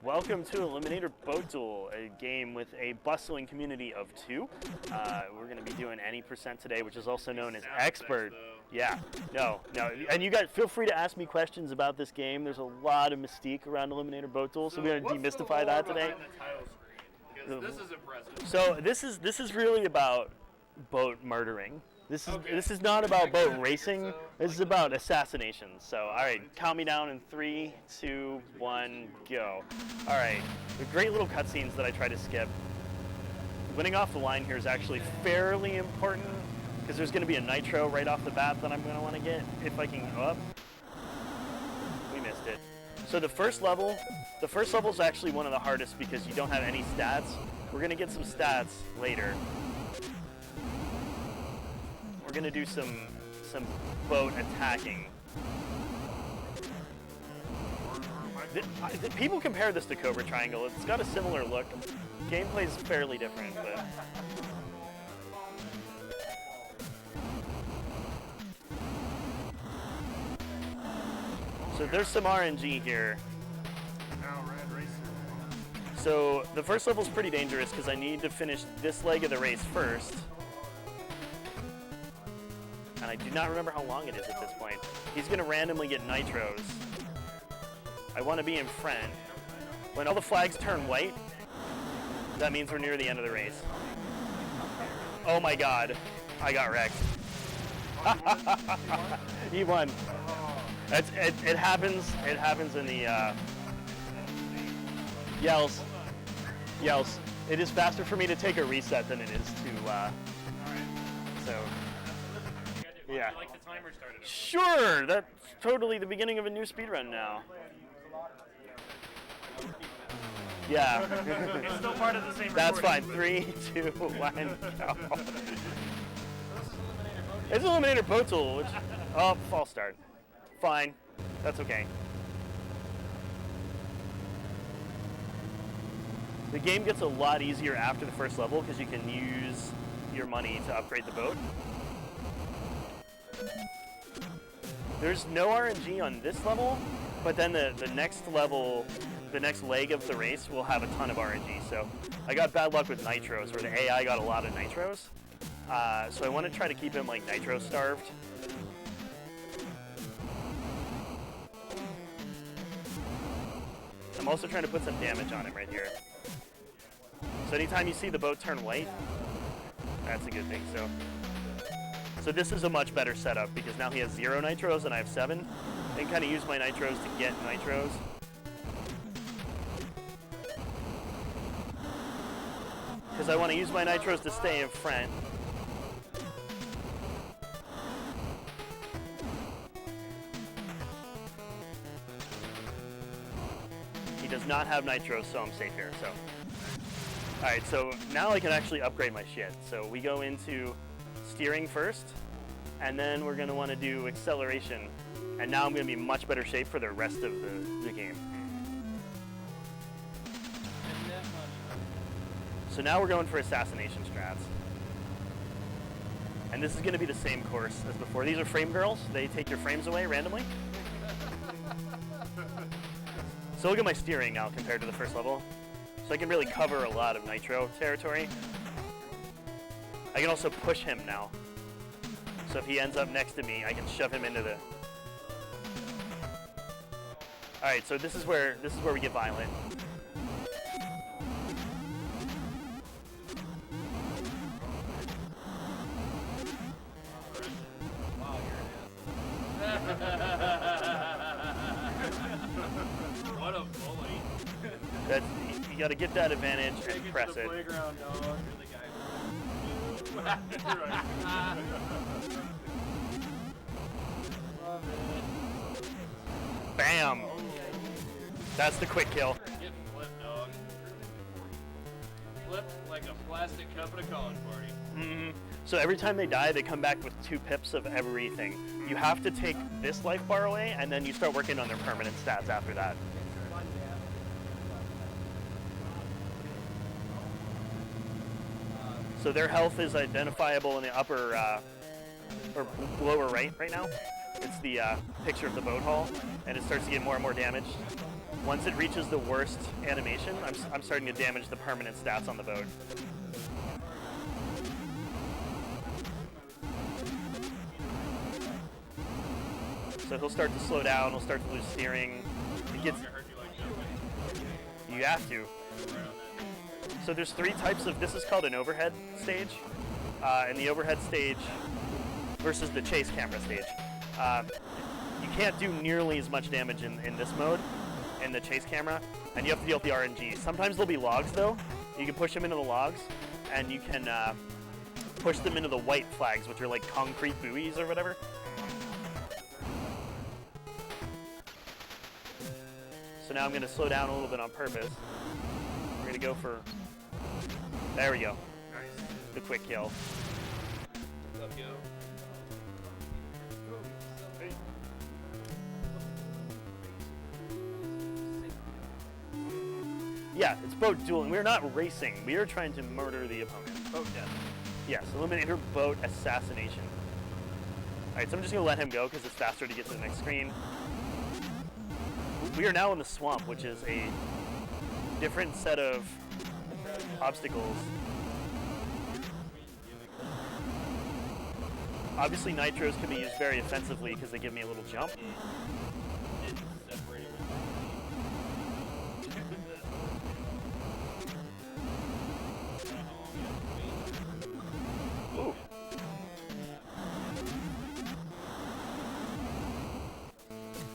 Welcome to Eliminator Boat Duel, a game with a bustling community of 2. We're going to be doing any percent today, which is also known as expert. Yeah, no, and you guys feel free to ask me questions about this game. There's a lot of mystique around Eliminator Boat Duel, so we're going to demystify that today. This is impressive. So this is really about boat murdering. This is not about boat racing. This is about assassinations. So, all right, count me down in 3, 2, 1, go. All right, the great little cutscenes that I try to skip. Winning off the line here is actually fairly important because there's going to be a nitro right off the bat that I'm going to want to get if I can go up. We missed it. So the first level is actually one of the hardest because you don't have any stats. We're going to get some stats later. We're gonna do some boat attacking. People compare this to Cobra Triangle. It's got a similar look. Gameplay's fairly different, but so there's some RNG here. So the first level's pretty dangerous because I need to finish this leg of the race first. And I do not remember how long it is at this point. He's going to randomly get nitros. I want to be in front. When all the flags turn white, that means we're near the end of the race. Oh my god. I got wrecked. He won. It happens in the yells. It is faster for me to take a reset than it is to so yeah. Like the timer started. Sure, that's totally the beginning of a new speedrun now. Yeah. It's still part of the same That's recording. fine. 3, 2, 1, go. It's Eliminator Boat Duel, which... Oh, false start. Fine. That's okay. The game gets a lot easier after the first level because you can use your money to upgrade the boat. There's no RNG on this level, but then the next level, the next leg of the race will have a ton of RNG. So I got bad luck with nitros, where the AI got a lot of nitros. So I want to try to keep him like nitro starved. I'm also trying to put some damage on him right here. So anytime you see the boat turn white, that's a good thing. So this is a much better setup because now he has 0 nitros and I have 7. I can kind of use my nitros to get nitros. Because I want to use my nitros to stay in front. He does not have nitros, so I'm safe here. So, all right, so now I can actually upgrade my shit. So we go into steering first, and then we're going to want to do acceleration. And now I'm going to be in much better shape for the rest of the game. So now we're going for assassination strats. And this is going to be the same course as before. These are frame girls. They take your frames away randomly. So look at my steering now compared to the first level. So I can really cover a lot of nitro territory. I can also push him now. So if he ends up next to me, I can shove him into the... All right, so this is where we get violent. What a bully. That's, you got to get that advantage and press it. Playground, dog. You're the guy. Bam! That's the quick kill. Get flipped, dog. Flipped like a plastic cup at a college party. Mm-hmm. So every time they die, they come back with 2 pips of everything. You have to take this life bar away, and then you start working on their permanent stats after that. So their health is identifiable in the upper or lower right now. It's the picture of the boat hull, and it starts to get more and more damaged. Once it reaches the worst animation, I'm starting to damage the permanent stats on the boat. So he'll start to slow down, he'll start to lose steering. It gets, you have to. So there's 3 types of, this is called an overhead stage. And the overhead stage versus the chase camera stage. You can't do nearly as much damage in this mode, in the chase camera, and you have to deal with the RNG. Sometimes there'll be logs though. You can push them into the logs, and you can push them into the white flags, which are like concrete buoys or whatever. So now I'm going to slow down a little bit on purpose. We're going to go for, there we go. Nice. The quick kill. What's up, yo? Yeah, it's boat dueling. We're not racing. We are trying to murder the opponent. Boat death. Yes, Eliminator boat assassination. Alright, so I'm just going to let him go because it's faster to get to the next screen. We are now in the swamp, which is a different set of obstacles. Obviously, nitros can be used very offensively because they give me a little jump. Ooh.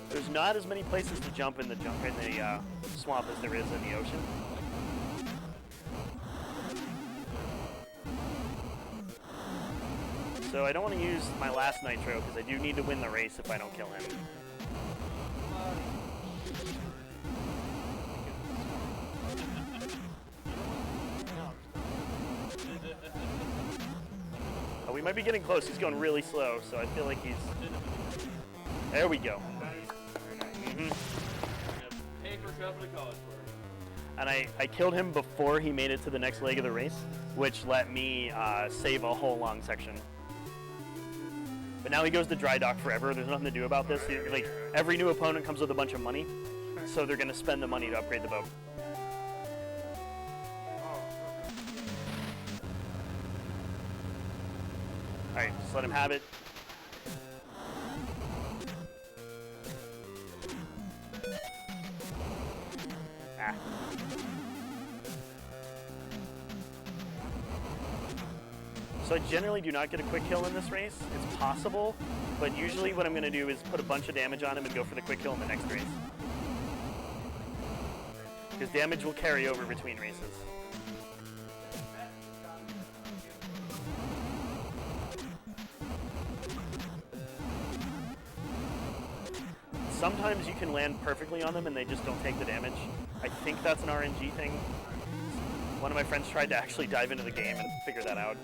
There's not as many places to jump in the swamp as there is in the ocean. So I don't want to use my last nitro because I do need to win the race if I don't kill him. Oh, we might be getting close. He's going really slow, so I feel like he's... There we go. Pay for company college for it. And I killed him before he made it to the next leg of the race, which let me save a whole long section. But now he goes to dry dock forever. There's nothing to do about this. Like, every new opponent comes with a bunch of money, so they're going to spend the money to upgrade the boat. Alright, just let him have it. Ah. So I generally do not get a quick kill in this race. It's possible, but usually what I'm going to do is put a bunch of damage on him and go for the quick kill in the next race. Because damage will carry over between races. Sometimes you can land perfectly on them and they just don't take the damage. I think that's an RNG thing. One of my friends tried to actually dive into the game and figure that out.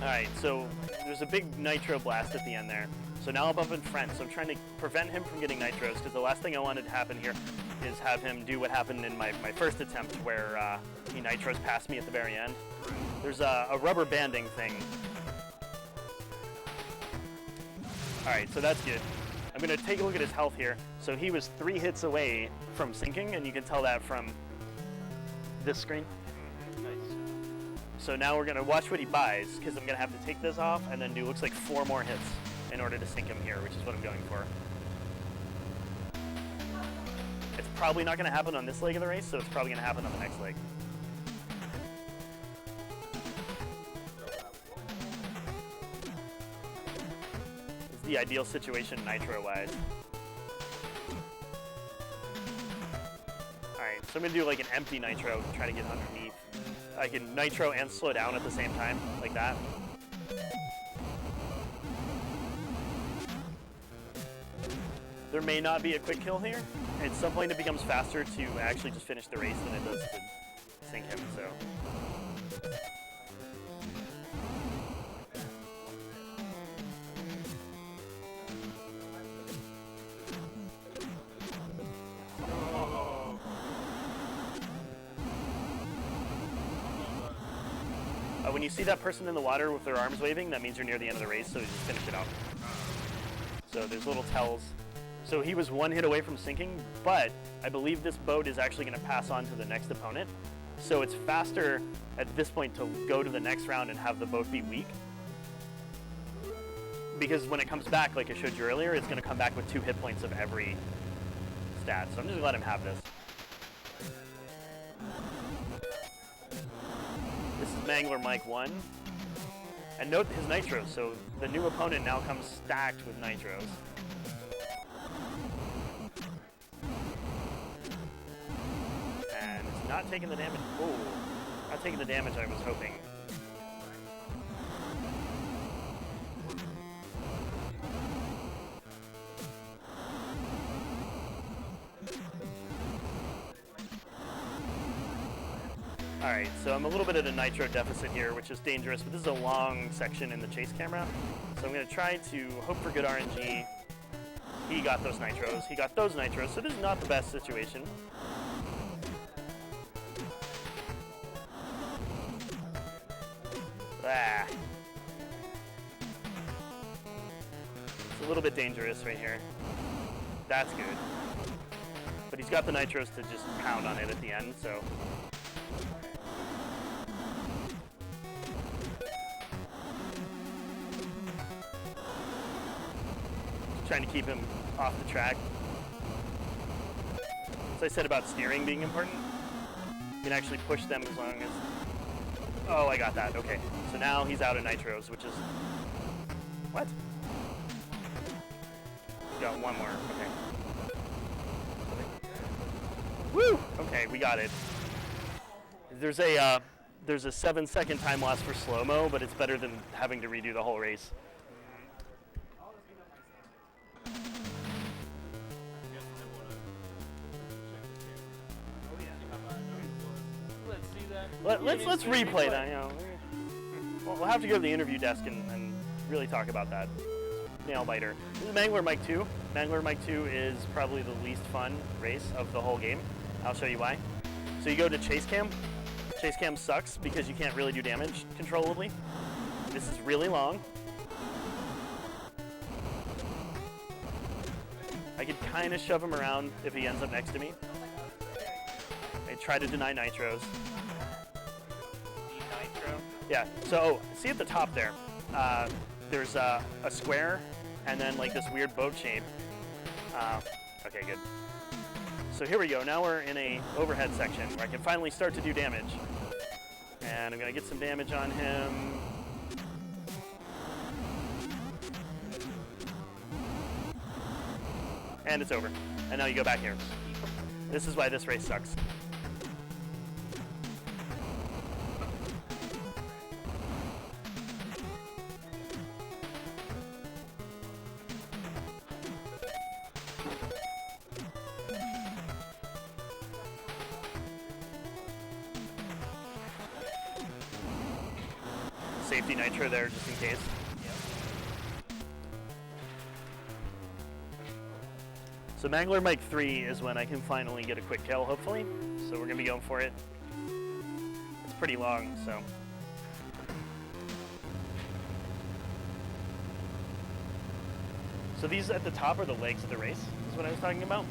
Alright, so there's a big nitro blast at the end there. So now I'm up in front, so I'm trying to prevent him from getting nitros, because the last thing I wanted to happen here is have him do what happened in my first attempt where he nitros past me at the very end. There's a rubber banding thing. Alright, so that's good. I'm going to take a look at his health here. So he was 3 hits away from sinking, and you can tell that from this screen. So now we're going to watch what he buys, because I'm going to have to take this off and then do, looks like 4 more hits in order to sink him here, which is what I'm going for. It's probably not going to happen on this leg of the race, so it's probably going to happen on the next leg. This is the ideal situation nitro-wise. Alright, so I'm going to do like an empty nitro, try to get underneath. I can nitro and slow down at the same time, like that. There may not be a quick kill here. At some point it becomes faster to actually just finish the race than it does to When you see that person in the water with their arms waving, that means you're near the end of the race, so you just finish it off. So there's little tells. So he was one hit away from sinking, but I believe this boat is actually going to pass on to the next opponent. So it's faster at this point to go to the next round and have the boat be weak. Because when it comes back, like I showed you earlier, it's going to come back with 2 hit points of every stat. So I'm just going to let him have this. This is Mangler Mike 1. And note his nitros. So the new opponent now comes stacked with nitros. And it's not taking the damage. Oh, not taking the damage I was hoping. Alright, so I'm a little bit at a nitro deficit here, which is dangerous, but this is a long section in the chase camera. So I'm going to try to hope for good RNG. He got those nitros, he got those nitros, so this is not the best situation. Ah. It's a little bit dangerous right here. That's good. But he's got the nitros to just pound on it at the end, so... Trying to keep him off the track. As I said about steering being important, you can actually push them as long as... Oh, I got that. Okay. So now he's out of nitros, which is... What? He's got one more. Okay. Woo! Okay, we got it. There's a 7-second time loss for slow-mo, but it's better than having to redo the whole race. Let's replay that. You know, we'll have to go to the interview desk and really talk about that. Nail biter. This is Mangler Mike 2. Mangler Mike 2 is probably the least fun race of the whole game. I'll show you why. So you go to chase cam. Chase cam sucks because you can't really do damage controllably. This is really long. I could kind of shove him around if he ends up next to me. I try to deny nitros. Yeah, so see at the top there, there's a square and then like this weird boat shape. Okay, good. So here we go. Now we're in a overhead section where I can finally start to do damage. And I'm going to get some damage on him. And it's over. And now you go back here. This is why this race sucks. Safety nitro there just in case. So Mangler Mike 3 is when I can finally get a quick kill, hopefully. So we're going to be going for it. It's pretty long, so. So these at the top are the legs of the race, is what I was talking about.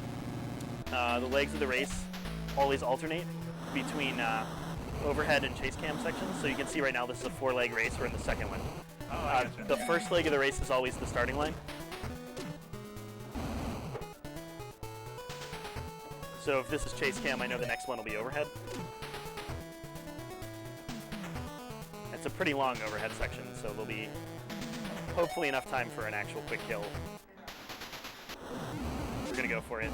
The legs of the race always alternate between overhead and chase cam sections. So you can see right now this is a 4-leg race. We're in the second one. The first leg of the race is always the starting line. So if this is chase cam, I know the next one will be overhead. It's a pretty long overhead section, so there'll be hopefully enough time for an actual quick kill. We're gonna go for it.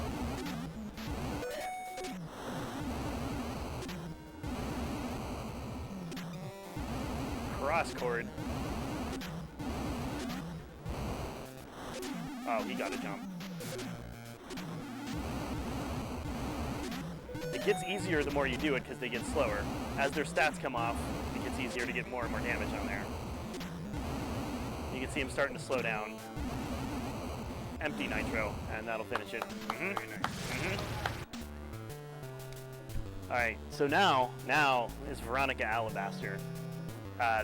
Cross cord. Oh, he got a jump. It gets easier the more you do it because they get slower. As their stats come off, it gets easier to get more and more damage on there. You can see him starting to slow down. Empty nitro, and that'll finish it. All right, so now is Veronica Alabaster.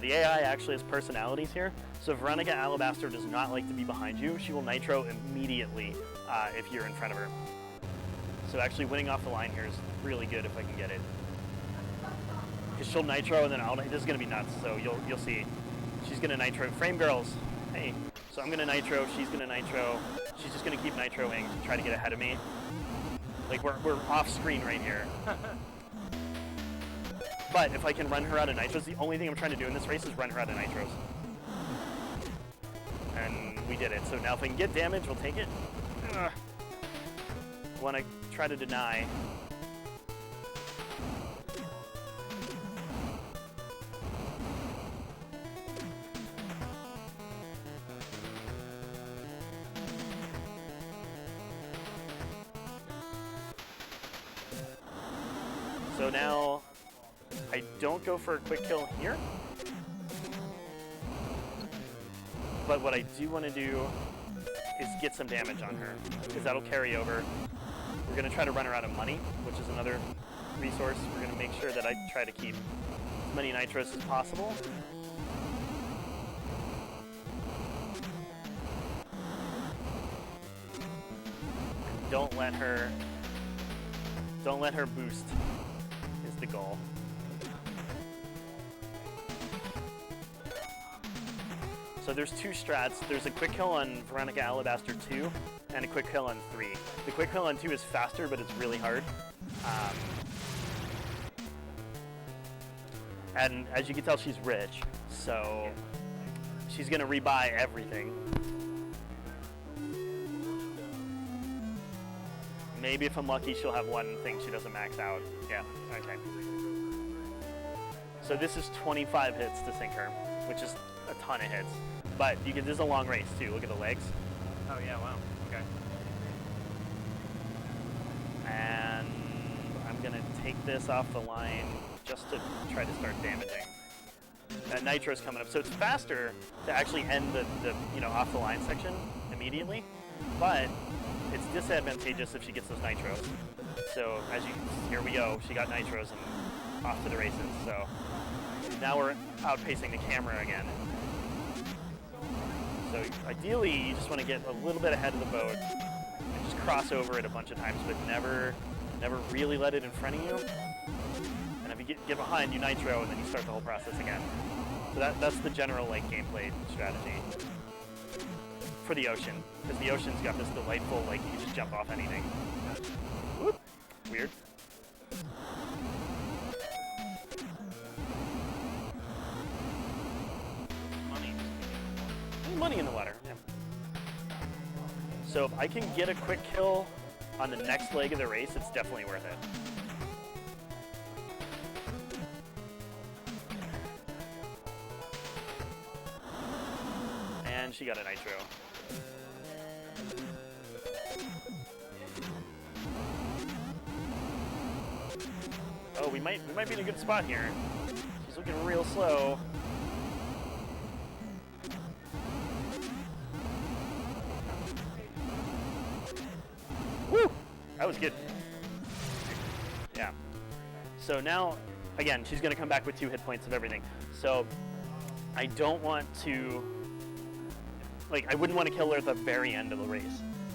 The AI actually has personalities here. So if Veronica Alabaster does not like to be behind you, she will nitro immediately if you're in front of her. So actually winning off the line here is really good if I can get it. Because she'll nitro and then this is going to be nuts, so you'll see. She's going to nitro. Frame girls, hey. So I'm going to nitro, she's going to nitro. She's just going to keep nitroing to try to get ahead of me. Like we're off screen right here. But if I can run her out of nitros, the only thing I'm trying to do in this race is run her out of nitros. And we did it. So now if I can get damage, we'll take it. Want to try to deny. So now I don't go for a quick kill here. But what I do want to do is get some damage on her, because that'll carry over. We're going to try to run her out of money, which is another resource. We're going to make sure that I try to keep as many nitros as possible. Don't let her boost is the goal. So there's two strats. There's a quick kill on Veronica Alabaster 2 and a quick kill on 3. The quick kill on 2 is faster, but it's really hard. And as you can tell, she's rich, so she's gonna rebuy everything. Maybe if I'm lucky, she'll have one thing she doesn't max out. Yeah, okay. So this is 25 hits to sink her, which is a ton of hits. But this is a long race too. Look at the legs. Oh yeah, wow, okay. And I'm gonna take this off the line just to try to start damaging. That nitro's coming up, so it's faster to actually end the off the line section immediately, but it's disadvantageous if she gets those nitros. So here we go, she got nitros and off to the races. So now we're outpacing the camera again. So ideally, you just want to get a little bit ahead of the boat and just cross over it a bunch of times, but never really let it in front of you. And if you get behind, you nitro, and then you start the whole process again. So that's the general gameplay strategy for the ocean, because the ocean's got this delightful you can just jump off anything. Whoop. Weird. Money in the water, yeah. So if I can get a quick kill on the next leg of the race, it's definitely worth it. And she got a nitro. Oh, we might be in a good spot here. She's looking real slow. Woo! That was good. Yeah. So now, again, she's going to come back with 2 hit points of everything. So I don't want to, I wouldn't want to kill her at the very end of the race,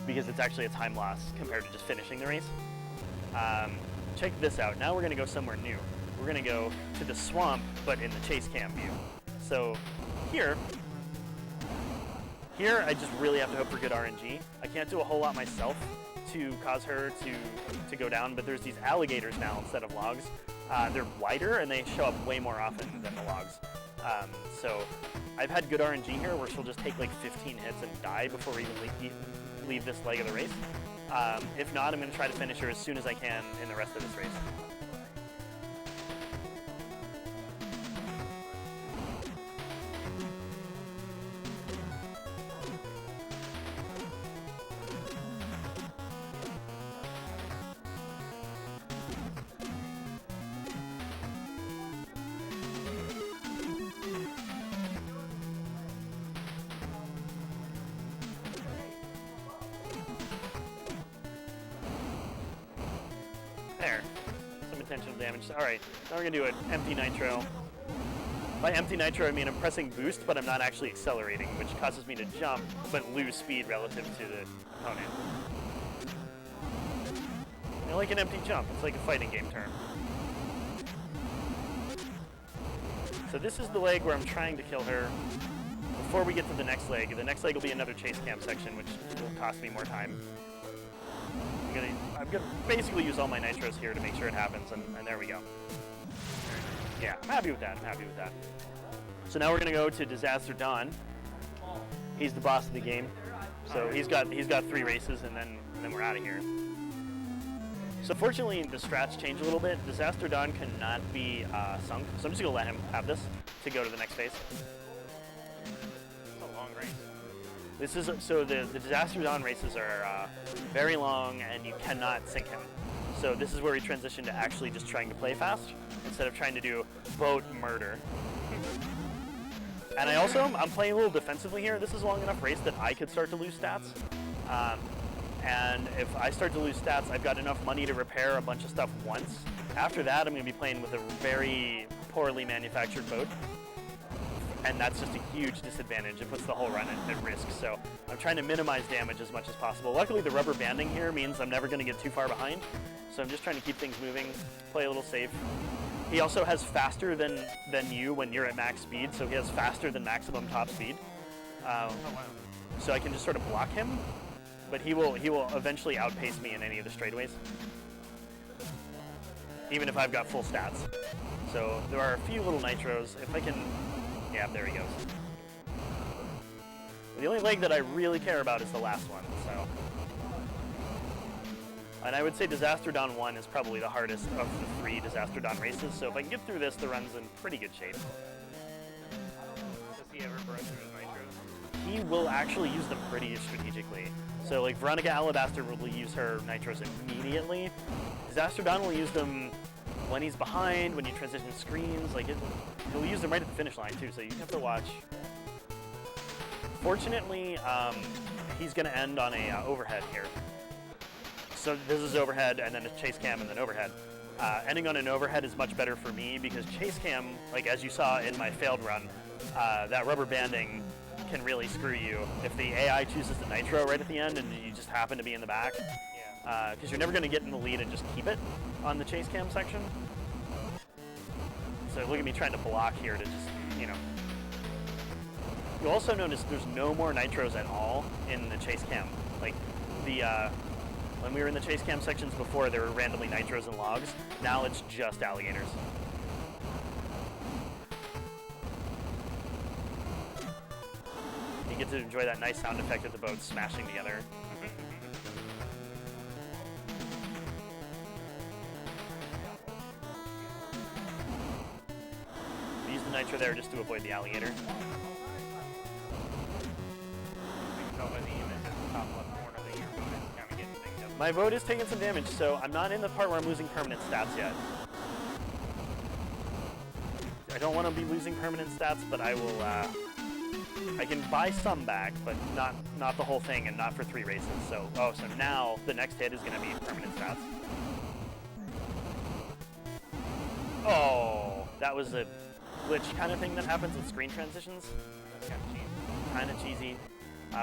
because it's actually a time loss compared to just finishing the race. Check this out. Now we're going to go somewhere new. We're going to go to the swamp, but in the chase cam view. So here I just really have to hope for good RNG. I can't do a whole lot myself to cause her to go down, but there's these alligators now instead of logs. They're wider and they show up way more often than the logs. So I've had good RNG here where she'll just take 15 hits and die before we even leave this leg of the race. If not, I'm going to try to finish her as soon as I can in the rest of this race. There. Some intentional damage. Alright, now we're going to do an empty nitro. By empty nitro, I mean I'm pressing boost, but I'm not actually accelerating, which causes me to jump, but lose speed relative to the opponent. You know, like an empty jump. It's like a fighting game term. So this is the leg where I'm trying to kill her. Before we get to the next leg will be another chase cam section, which will cost me more time. I'm gonna basically use all my nitros here to make sure it happens, and there we go. Yeah, I'm happy with that. So now we're gonna go to Disaster Dawn. He's the boss of the game. So he's got 3 races, and then we're out of here. So fortunately, the strats change a little bit. Disaster Dawn cannot be sunk, so I'm just gonna let him have this to go to the next phase. It's a long race. This is so the Disaster Dawn races are very long, and you cannot sink him. So this is where we transition to actually just trying to play fast instead of trying to do boat murder. And I'm playing a little defensively here. This is a long enough race that I could start to lose stats. And if I start to lose stats, I've got enough money to repair a bunch of stuff once. After that, I'm going to be playing with a very poorly manufactured boat. And that's just a huge disadvantage. It puts the whole run at risk. So I'm trying to minimize damage as much as possible. Luckily, the rubber banding here means I'm never going to get too far behind. So I'm just trying to keep things moving, play a little safe. He also has faster than you when you're at max speed. So he has faster than maximum top speed. So I can just sort of block him. But he will eventually outpace me in any of the straightaways, even if I've got full stats. So there are a few little nitros. If I can, yeah, there he goes. The only leg that I really care about is the last one. So, and I would say Disaster Dawn 1 is probably the hardest of the 3 Disaster Dawn races. So if I can get through this, the run's in pretty good shape. Does he ever burn through his nitros? He will actually use them pretty strategically. So like Veronica Alabaster will use her nitros immediately. Disaster Dawn will use them when he's behind, when you transition screens. Like he'll use them right at the finish line too, so you have to watch. Fortunately, he's going to end on a overhead here. So this is overhead, and then a chase cam, and then overhead. Ending on an overhead is much better for me because chase cam, like as you saw in my failed run, that rubber banding can really screw you if the AI chooses the nitro right at the end and you just happen to be in the back. Yeah. Because you're never going to get in the lead and just keep it on the chase cam section. So look at me trying to block here to just, you know. You'll also notice there's no more nitros at all in the chase cam. Like when we were in the chase cam sections before, there were randomly nitros and logs. Now it's just alligators. You get to enjoy that nice sound effect of the boats smashing together. We use the nitro there just to avoid the alligator. You can tell by the image at the top left corner that your boat is kind of getting things up. My boat is taking some damage, so I'm not in the part where I'm losing permanent stats yet. I don't want to be losing permanent stats, but I will. I can buy some back, but not the whole thing, and not for 3 races. So now the next hit is going to be permanent stats. Oh, that was a glitch kind of thing that happens with screen transitions. That's Kind of cheesy.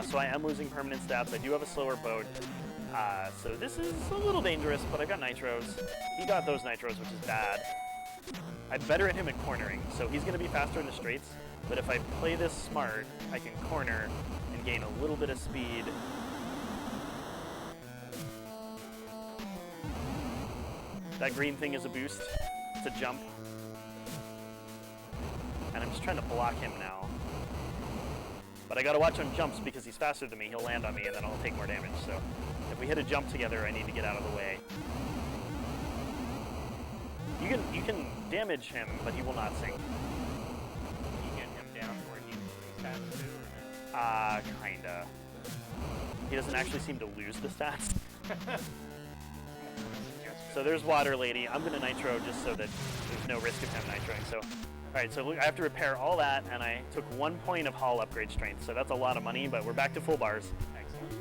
So I am losing permanent stats. I do have a slower boat. So this is a little dangerous, but I've got nitros. He got those nitros, which is bad. I'm better at him at cornering, so he's going to be faster in the straights. But if I play this smart, I can corner and gain a little bit of speed. That green thing is a boost. It's a jump. And I'm just trying to block him now. But I gotta watch on jumps because he's faster than me. He'll land on me and then I'll take more damage. So if we hit a jump together, I need to get out of the way. You can damage him, but he will not sink. You get him down to where he's fast too, or no? Kinda. He doesn't actually seem to lose the stats. So there's Water Lady. I'm gonna nitro just so that there's no risk of him nitroing. So, alright, so I have to repair all that, and I took 1 point of hull upgrade strength, so that's a lot of money, but we're back to full bars. Excellent.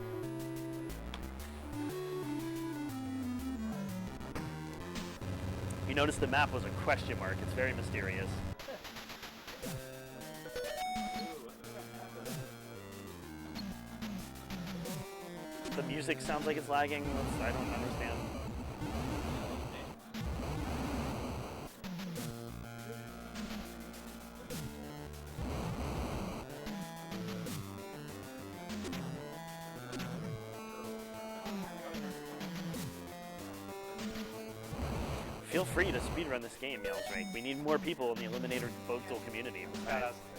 You notice the map was a question mark. It's very mysterious. The music sounds like it's lagging. I don't understand. Feel free to speedrun this game, yells Rank. We need more people in the Eliminator Boat Duel community.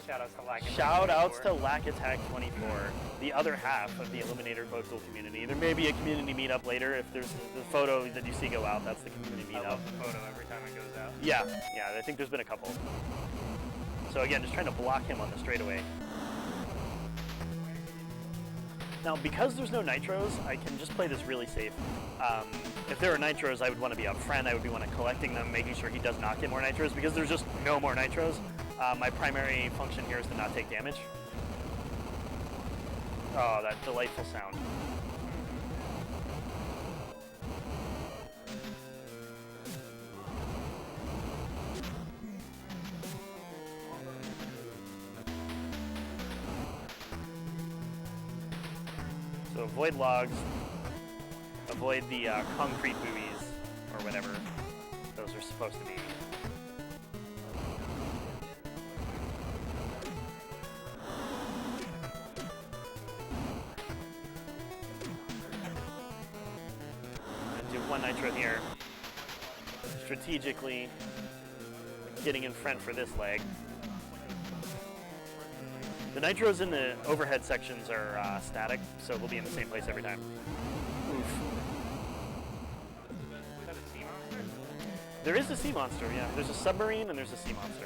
Shout outs to Lack Attack 24. Shout outs to Lack Attack 24, the other half of the Eliminator Boat Duel community. There may be a community meetup later. If there's the photo that you see go out, that's the community meetup. I love the photo every time it goes out. Yeah, I think there's been a couple. So again, just trying to block him on the straightaway. Now, because there's no nitros, I can just play this really safe. If there were nitros, I would want to be up front. I would be one of collecting them, making sure he does not get more nitros. Because there's just no more nitros, my primary function here is to not take damage. Oh, that delightful sound. So avoid logs, avoid the concrete buoys, or whatever those are supposed to be. And do one nitro here, strategically getting in front for this leg. The nitros in the overhead sections are static, so we'll be in the same place every time. Oof. Is that a sea monster? There is a sea monster, yeah. There's a submarine and there's a sea monster.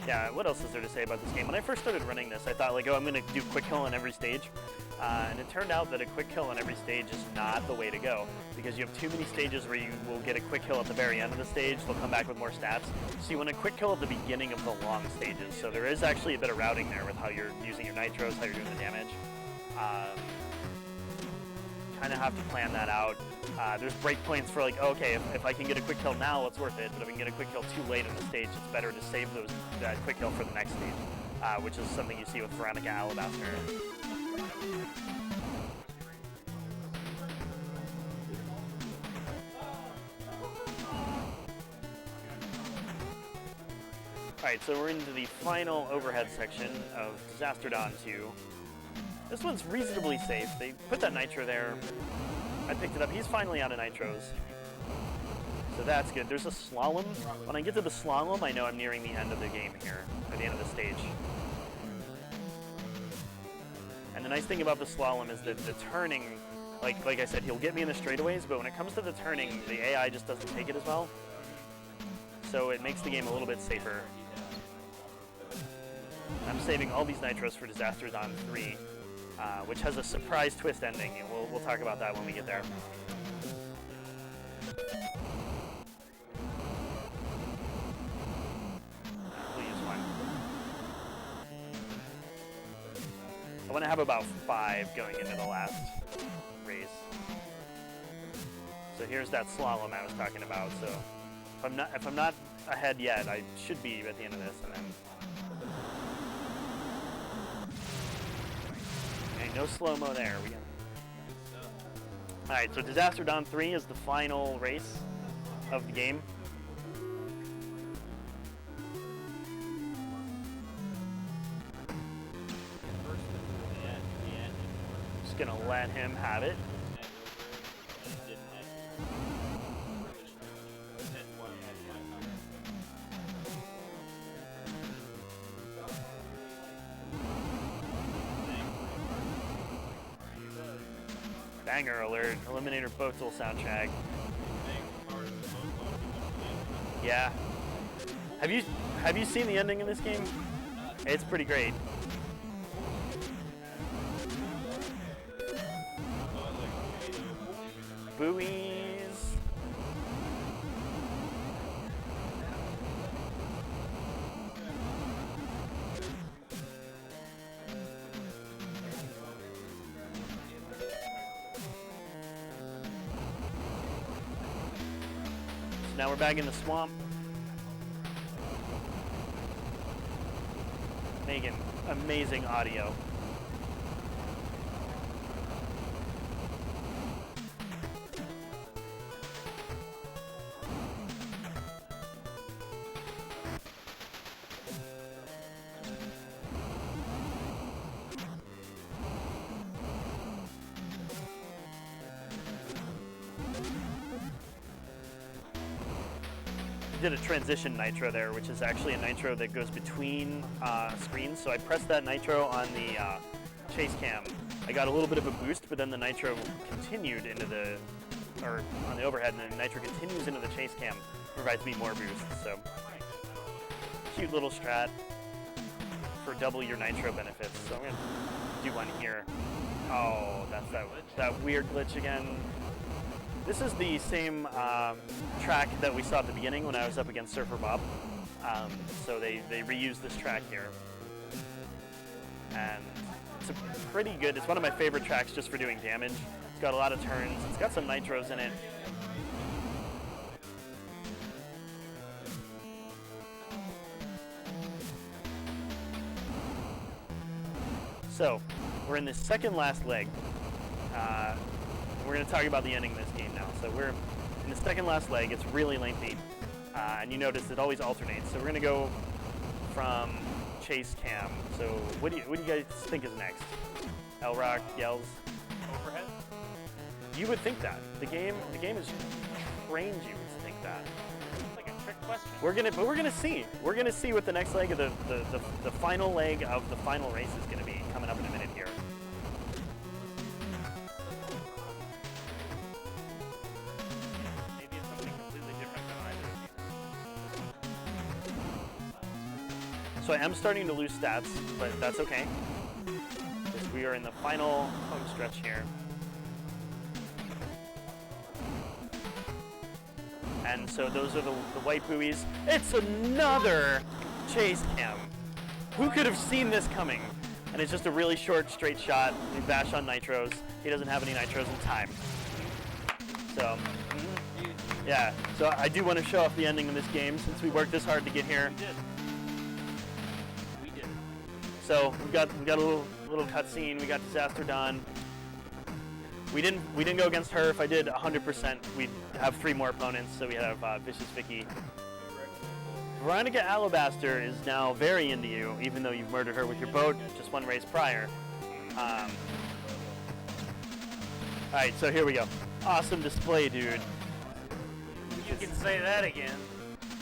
Yeah, what else is there to say about this game? When I first started running this, I thought like, oh, I'm gonna do quick kill on every stage. And it turned out that a quick kill on every stage is not the way to go, because you have too many stages where you will get a quick kill at the very end of the stage, they'll come back with more stats. So you want a quick kill at the beginning of the long stages. So there is actually a bit of routing there with how you're using your nitros, how you're doing the damage. Kind of have to plan that out. There's breakpoints for like, oh, okay, if I can get a quick kill now, it's worth it. But if I can get a quick kill too late in the stage, it's better to save that quick kill for the next stage, which is something you see with Veronica Alabaster. Alright, so we're into the final overhead section of Disaster Dawn 2. This one's reasonably safe. They put that nitro there. I picked it up. He's finally out of nitros. So that's good. There's a slalom. When I get to the slalom, I know I'm nearing the end of the game here, or the end of the stage. And the nice thing about the slalom is that the turning, like I said, he'll get me in the straightaways, but when it comes to the turning, the AI just doesn't take it as well. So it makes the game a little bit safer. I'm saving all these nitros for Disaster Dawn 3. Which has a surprise twist ending, and we'll talk about that when we get there. We'll use one. I want to have about 5 going into the last race. So here's that slalom I was talking about. So if I'm not ahead yet, I should be at the end of this, and then. No slow-mo there. Alright, so Disaster Dawn 3 is the final race of the game. Just gonna let him have it. Banger alert, Eliminator Boat Duel soundtrack. Yeah. Have you seen the ending in this game? It's pretty great. Buoys. now we're back in the swamp. Making amazing audio. Did a transition nitro there, which is actually a nitro that goes between screens. So I pressed that nitro on the chase cam. I got a little bit of a boost, but then the nitro continued into the, or on the overhead, and then nitro continues into the chase cam, provides me more boost. So cute little strat for double your nitro benefits. So I'm gonna do one here. Oh, that's that weird glitch again. This is the same track that we saw at the beginning when I was up against Surfer Bob. So they reused this track here. And it's a pretty good, it's one of my favorite tracks just for doing damage. It's got a lot of turns, it's got some nitros in it. So, we're in the second last leg. We're going to talk about the ending of this game now. So we're in the second last leg. It's really lengthy, and you notice it always alternates. So we're going to go from chase cam. So what do you guys think is next? L-Rock yells. Overhead? You would think that. The game has trained you to think that. It's like a trick question. We're gonna see. We're gonna see what the next leg of the final leg of the final race is going to be coming up in a minute here. So I am starting to lose stats, but that's okay, because we are in the final home stretch here. And so those are the white buoys. It's another chase cam. Who could have seen this coming? And it's just a really short, straight shot. We bash on nitros. He doesn't have any nitros in time. So, yeah. So I do want to show off the ending of this game, since we worked this hard to get here. We did. So we got a little cutscene. We got Disaster Dawn. We didn't go against her. If I did 100%, we'd have 3 more opponents. So we have Vicious Vicky. Veronica Alabaster is now very into you, even though you've murdered her with your boat just one race prior. All right, so here we go. Awesome display, dude. You can say that again.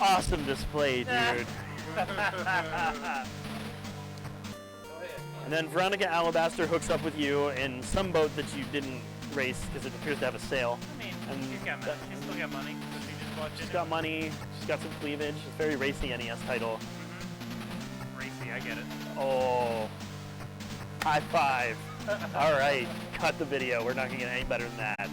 Awesome display, dude. And then Veronica Alabaster hooks up with you in some boat that you didn't race because it appears to have a sail. I mean, she's got money. She's still got money. So she just walked She's in. got money. She's got some cleavage. It's a very racy NES title. Racy, I get it. Oh, high five. All right, cut the video. We're not going to get any better than that.